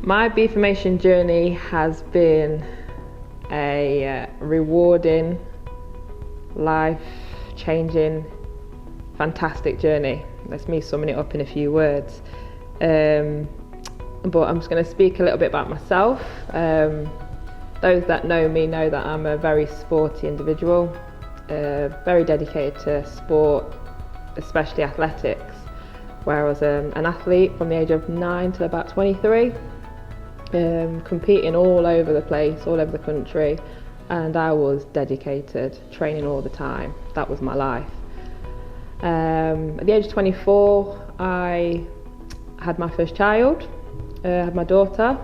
My Beeformation journey has been a rewarding, life-changing, fantastic journey. That's me summing it up in a few words. But I'm just going to speak a little bit about myself. Those that know me know that I'm a very sporty individual, very dedicated to sport, especially athletics, where I was an athlete from the age of 9 to about 23. Competing all over the place, all over the country, and I was dedicated, training all the time. That was my life. At the age of 24, I had my first child, had my daughter,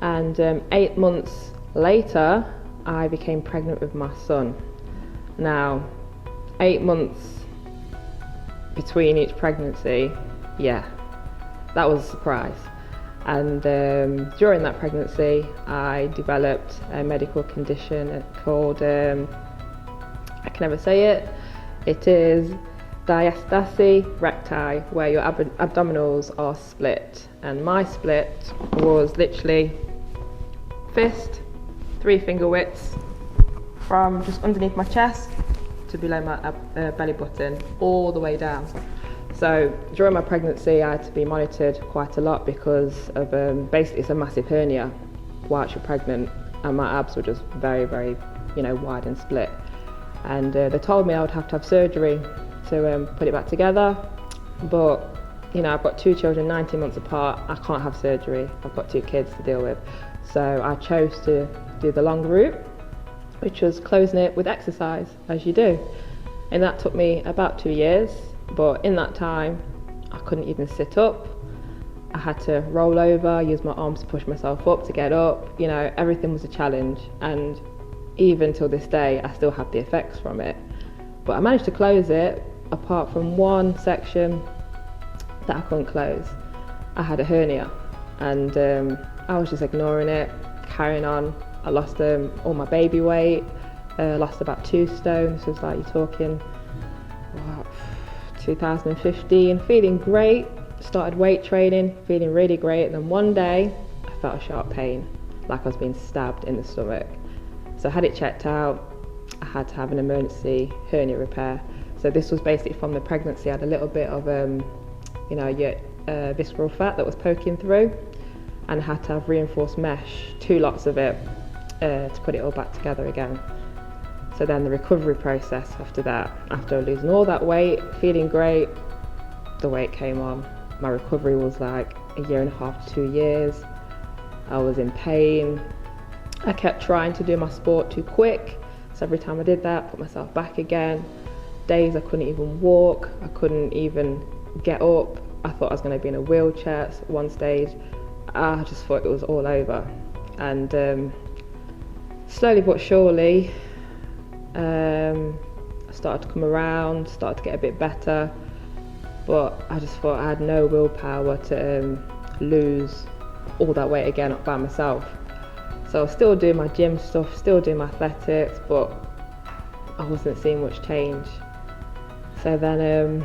and 8 months later, I became pregnant with my son. Now, 8 months between each pregnancy, yeah, that was a surprise. And during that pregnancy, I developed a medical condition called, I can never say it, it is diastase recti, where your abdominals are split. And my split was literally fist, 3 finger widths, from just underneath my chest to below my belly button, all the way down. So during my pregnancy, I had to be monitored quite a lot because of basically it's a massive hernia whilst you're pregnant, and my abs were just very, very, wide and split. And they told me I would have to have surgery to put it back together. But I've got 2 children 19 months apart. I can't have surgery. I've got 2 kids to deal with. So I chose to do the long route, which was closing it with exercise, as you do. And that took me about 2 years. But in that time, I couldn't even sit up. I had to roll over, use my arms to push myself up to get up. Everything was a challenge. And even till this day, I still have the effects from it. But I managed to close it, apart from one section that I couldn't close. I had a hernia, and I was just ignoring it, carrying on. I lost all my baby weight, lost about 2 stone. This was like, you're talking, 2015, feeling great, started weight training, feeling really great, and then one day I felt a sharp pain, like I was being stabbed in the stomach. So I had it checked out. I had to have an emergency hernia repair. So this was basically from the pregnancy. I had a little bit of visceral fat that was poking through, and I had to have reinforced mesh, 2 lots of it, to put it all back together again. So then the recovery process after that, after losing all that weight, feeling great, the weight came on. My recovery was like 1.5 to 2 years. I was in pain. I kept trying to do my sport too quick. So every time I did that, put myself back again. Days I couldn't even walk. I couldn't even get up. I thought I was going to be in a wheelchair at one stage. I just thought it was all over. And slowly but surely, I started to come around, started to get a bit better, but I just thought I had no willpower to lose all that weight again by myself. So I was still doing my gym stuff, still doing my athletics, but I wasn't seeing much change. So then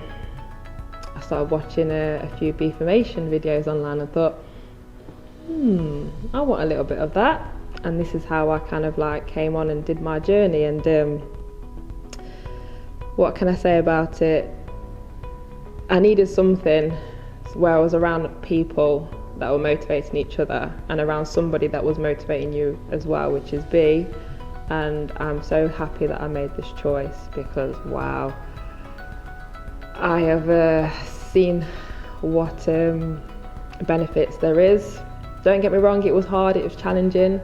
I started watching a few Beeformation videos online and thought, I want a little bit of that. And this is how I kind of came on and did my journey. And what can I say about it? I needed something where I was around people that were motivating each other, and around somebody that was motivating you as well, which is B. And I'm so happy that I made this choice, because wow, I have seen what benefits there is. Don't get me wrong, it was hard, it was challenging,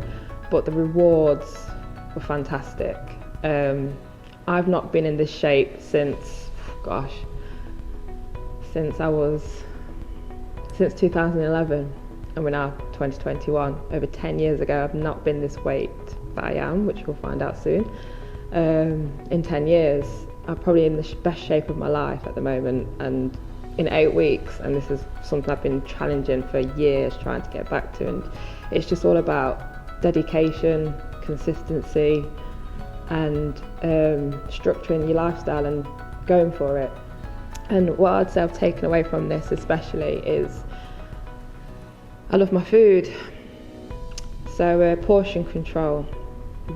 but the rewards were fantastic. I've not been in this shape since 2011, and we're now 2021. Over 10 years ago, I've not been this weight that I am, which we'll find out soon. In 10 years, I'm probably in the best shape of my life at the moment, and in 8 weeks, and this is something I've been challenging for years, trying to get back to, and it's just all about dedication, consistency, and structuring your lifestyle and going for it. And what I'd say I've taken away from this especially is I love my food. So portion control,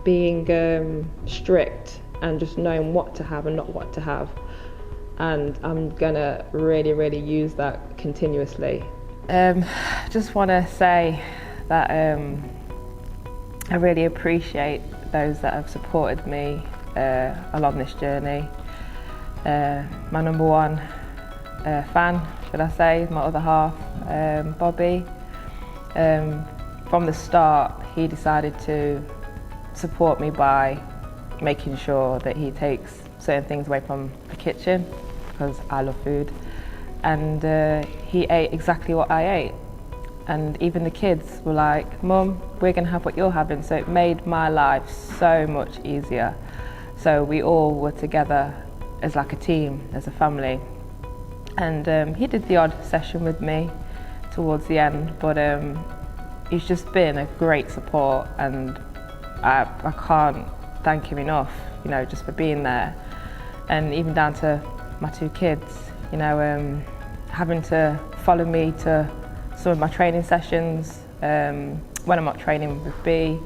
being strict and just knowing what to have and not what to have. And I'm gonna really use that continuously. Just want to say that I really appreciate those that have supported me along this journey. My number one fan, should I say, my other half, Bobby. From the start, he decided to support me by making sure that he takes certain things away from the kitchen, because I love food, and he ate exactly what I ate. And even the kids were like, "Mum, we're going to have what you're having," so it made my life so much easier. So we all were together as like a team, as a family. And he did the odd session with me towards the end, but he's just been a great support, and I can't thank him enough, you know, just for being there. And even down to my two kids, you know, having to follow me to some of my training sessions when I'm not training with Bee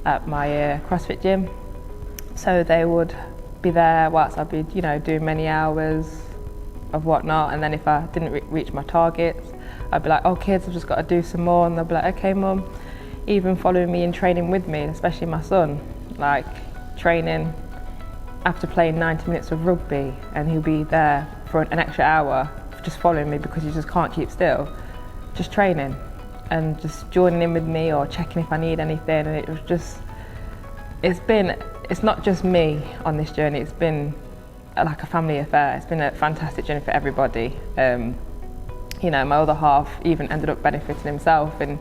at my CrossFit gym. So they would be there whilst I'd be, you know, doing many hours of whatnot, and then if I didn't reach my targets, I'd be like, "Oh kids, I've just got to do some more," and they'll be like, "Okay Mum." Even following me in training with me, especially my son, like training after playing 90 minutes of rugby, and he'll be there for an extra hour just following me because he just can't keep still, just training and just joining in with me or checking if I need anything. And it was just, it's not just me on this journey, it's been like a family affair. It's been a fantastic journey for everybody. You know, my other half even ended up benefiting himself, and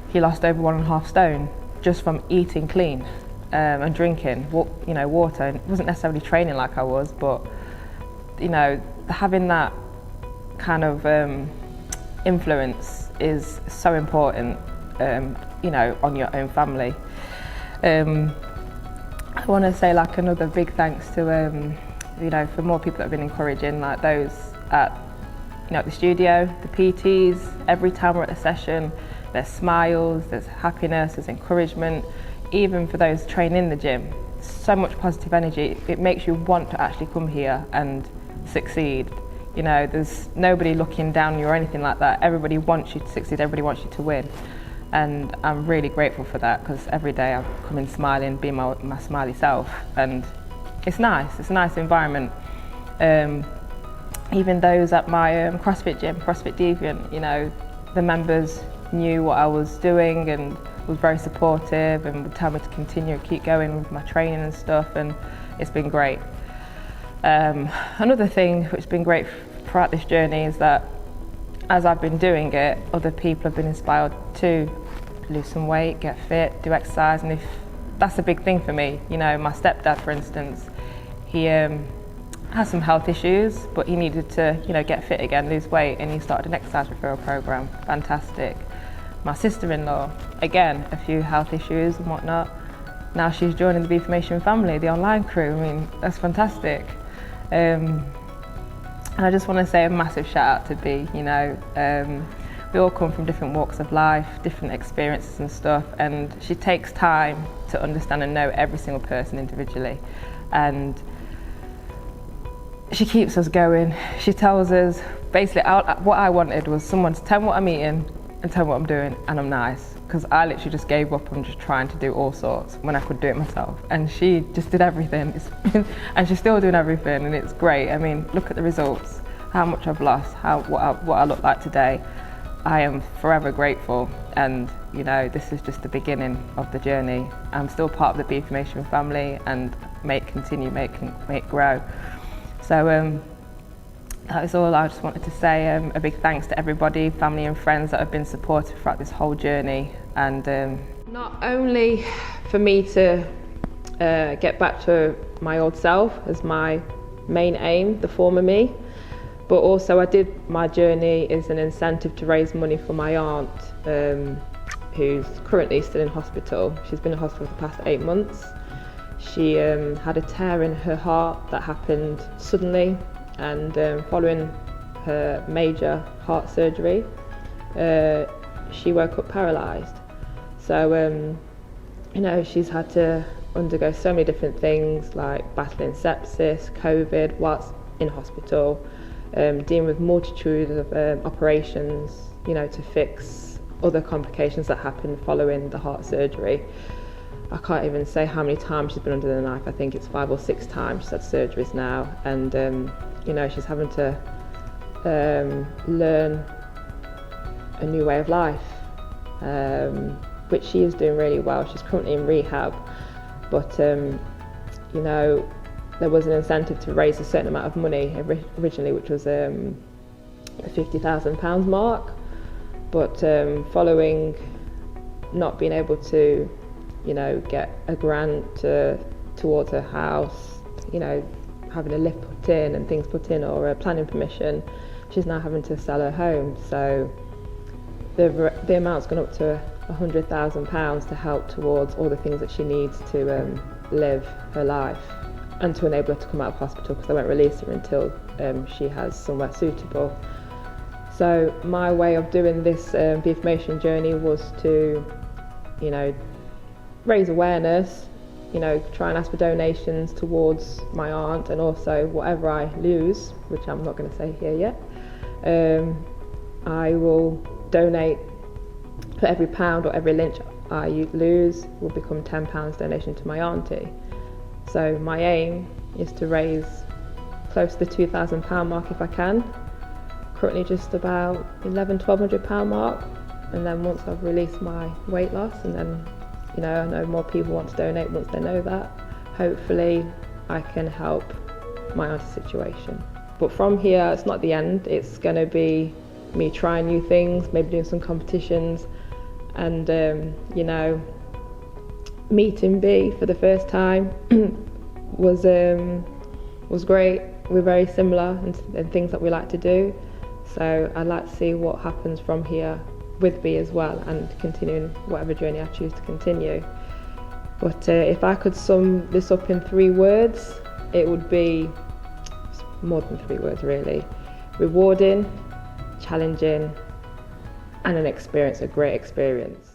he lost over 1.5 stone just from eating clean and drinking, you know, water. And it wasn't necessarily training like I was, but you know, having that kind of influence is so important, you know, on your own family. I want to say like another big thanks to, you know, for more people that have been encouraging, like those at, you know, at the studio, the PTs. Every time we're at the session, there's smiles, there's happiness, there's encouragement. Even for those training in the gym, so much positive energy. It makes you want to actually come here and succeed. You know, there's nobody looking down on you or anything like that. Everybody wants you to succeed, everybody wants you to win. And I'm really grateful for that, because every day I come in smiling, being my smiley self, and it's nice. It's a nice environment. Even those at my CrossFit gym, CrossFit Deviant, you know, the members knew what I was doing and was very supportive and would tell me to continue, keep going with my training and stuff, and it's been great. Another thing which has been great throughout this journey is that as I've been doing it, other people have been inspired to lose some weight, get fit, do exercise, and if that's a big thing for me. You know, my stepdad, for instance, he has some health issues, but he needed to, you know, get fit again, lose weight, and he started an exercise referral program. Fantastic. My sister-in-law, again, a few health issues and whatnot. Now she's joining the Beeformation family, the online crew. I mean, that's fantastic. And I just want to say a massive shout out to Bee. You know, we all come from different walks of life, different experiences and stuff, and she takes time to understand and know every single person individually. And she keeps us going. She tells us, basically, what I wanted was someone to tell me what I'm eating and tell me what I'm doing, and I'm nice. Because I literally just gave up on just trying to do all sorts when I could do it myself. And she just did everything. And she's still doing everything, and it's great. I mean, look at the results, how much I've lost, what I look like today. I am forever grateful, and you know, this is just the beginning of the journey. I'm still part of the Beeformation family, and continue, make grow. So that is all I just wanted to say. A big thanks to everybody, family and friends that have been supportive throughout this whole journey. And not only for me to get back to my old self as my main aim, the former me, but also I did my journey as an incentive to raise money for my aunt, who's currently still in hospital. She's been in hospital for the past 8 months. She had a tear in her heart that happened suddenly, and following her major heart surgery, she woke up paralysed. So she's had to undergo so many different things, like battling sepsis, COVID whilst in hospital, dealing with multitude of operations, to fix other complications that happened following the heart surgery. I can't even say how many times she's been under the knife. I think it's 5 or 6 times she's had surgeries now, and she's having to learn a new way of life, which she is doing really well. She's currently in rehab, but there was an incentive to raise a certain amount of money originally, which was the £50,000 mark, but following not being able to get a grant towards her house, having a lift put in and things put in, or a planning permission, she's now having to sell her home. So the amount's gone up to £100,000 to help towards all the things that she needs to live her life and to enable her to come out of hospital, because they won't release her until she has somewhere suitable. So my way of doing this Beeformation journey was to raise awareness, try and ask for donations towards my aunt, and also whatever I lose, which I'm not going to say here yet, I will donate. For every pound or every lynch I lose will become £10 donation to my auntie. So my aim is to raise close to the £2,000 mark if I can. Currently just about £1,100-1,200 mark, and then once I've released my weight loss, and then I know more people want to donate once they know that, hopefully I can help my auntie's situation. But from here, it's not the end. It's going to be me trying new things, maybe doing some competitions, and meeting Bee for the first time was great. We're very similar in things that we like to do, so I'd like to see what happens from here with Bee as well, and continuing whatever journey I choose to continue. But if I could sum this up in 3 words, it would be more than 3 words really: rewarding, challenging, and a great experience.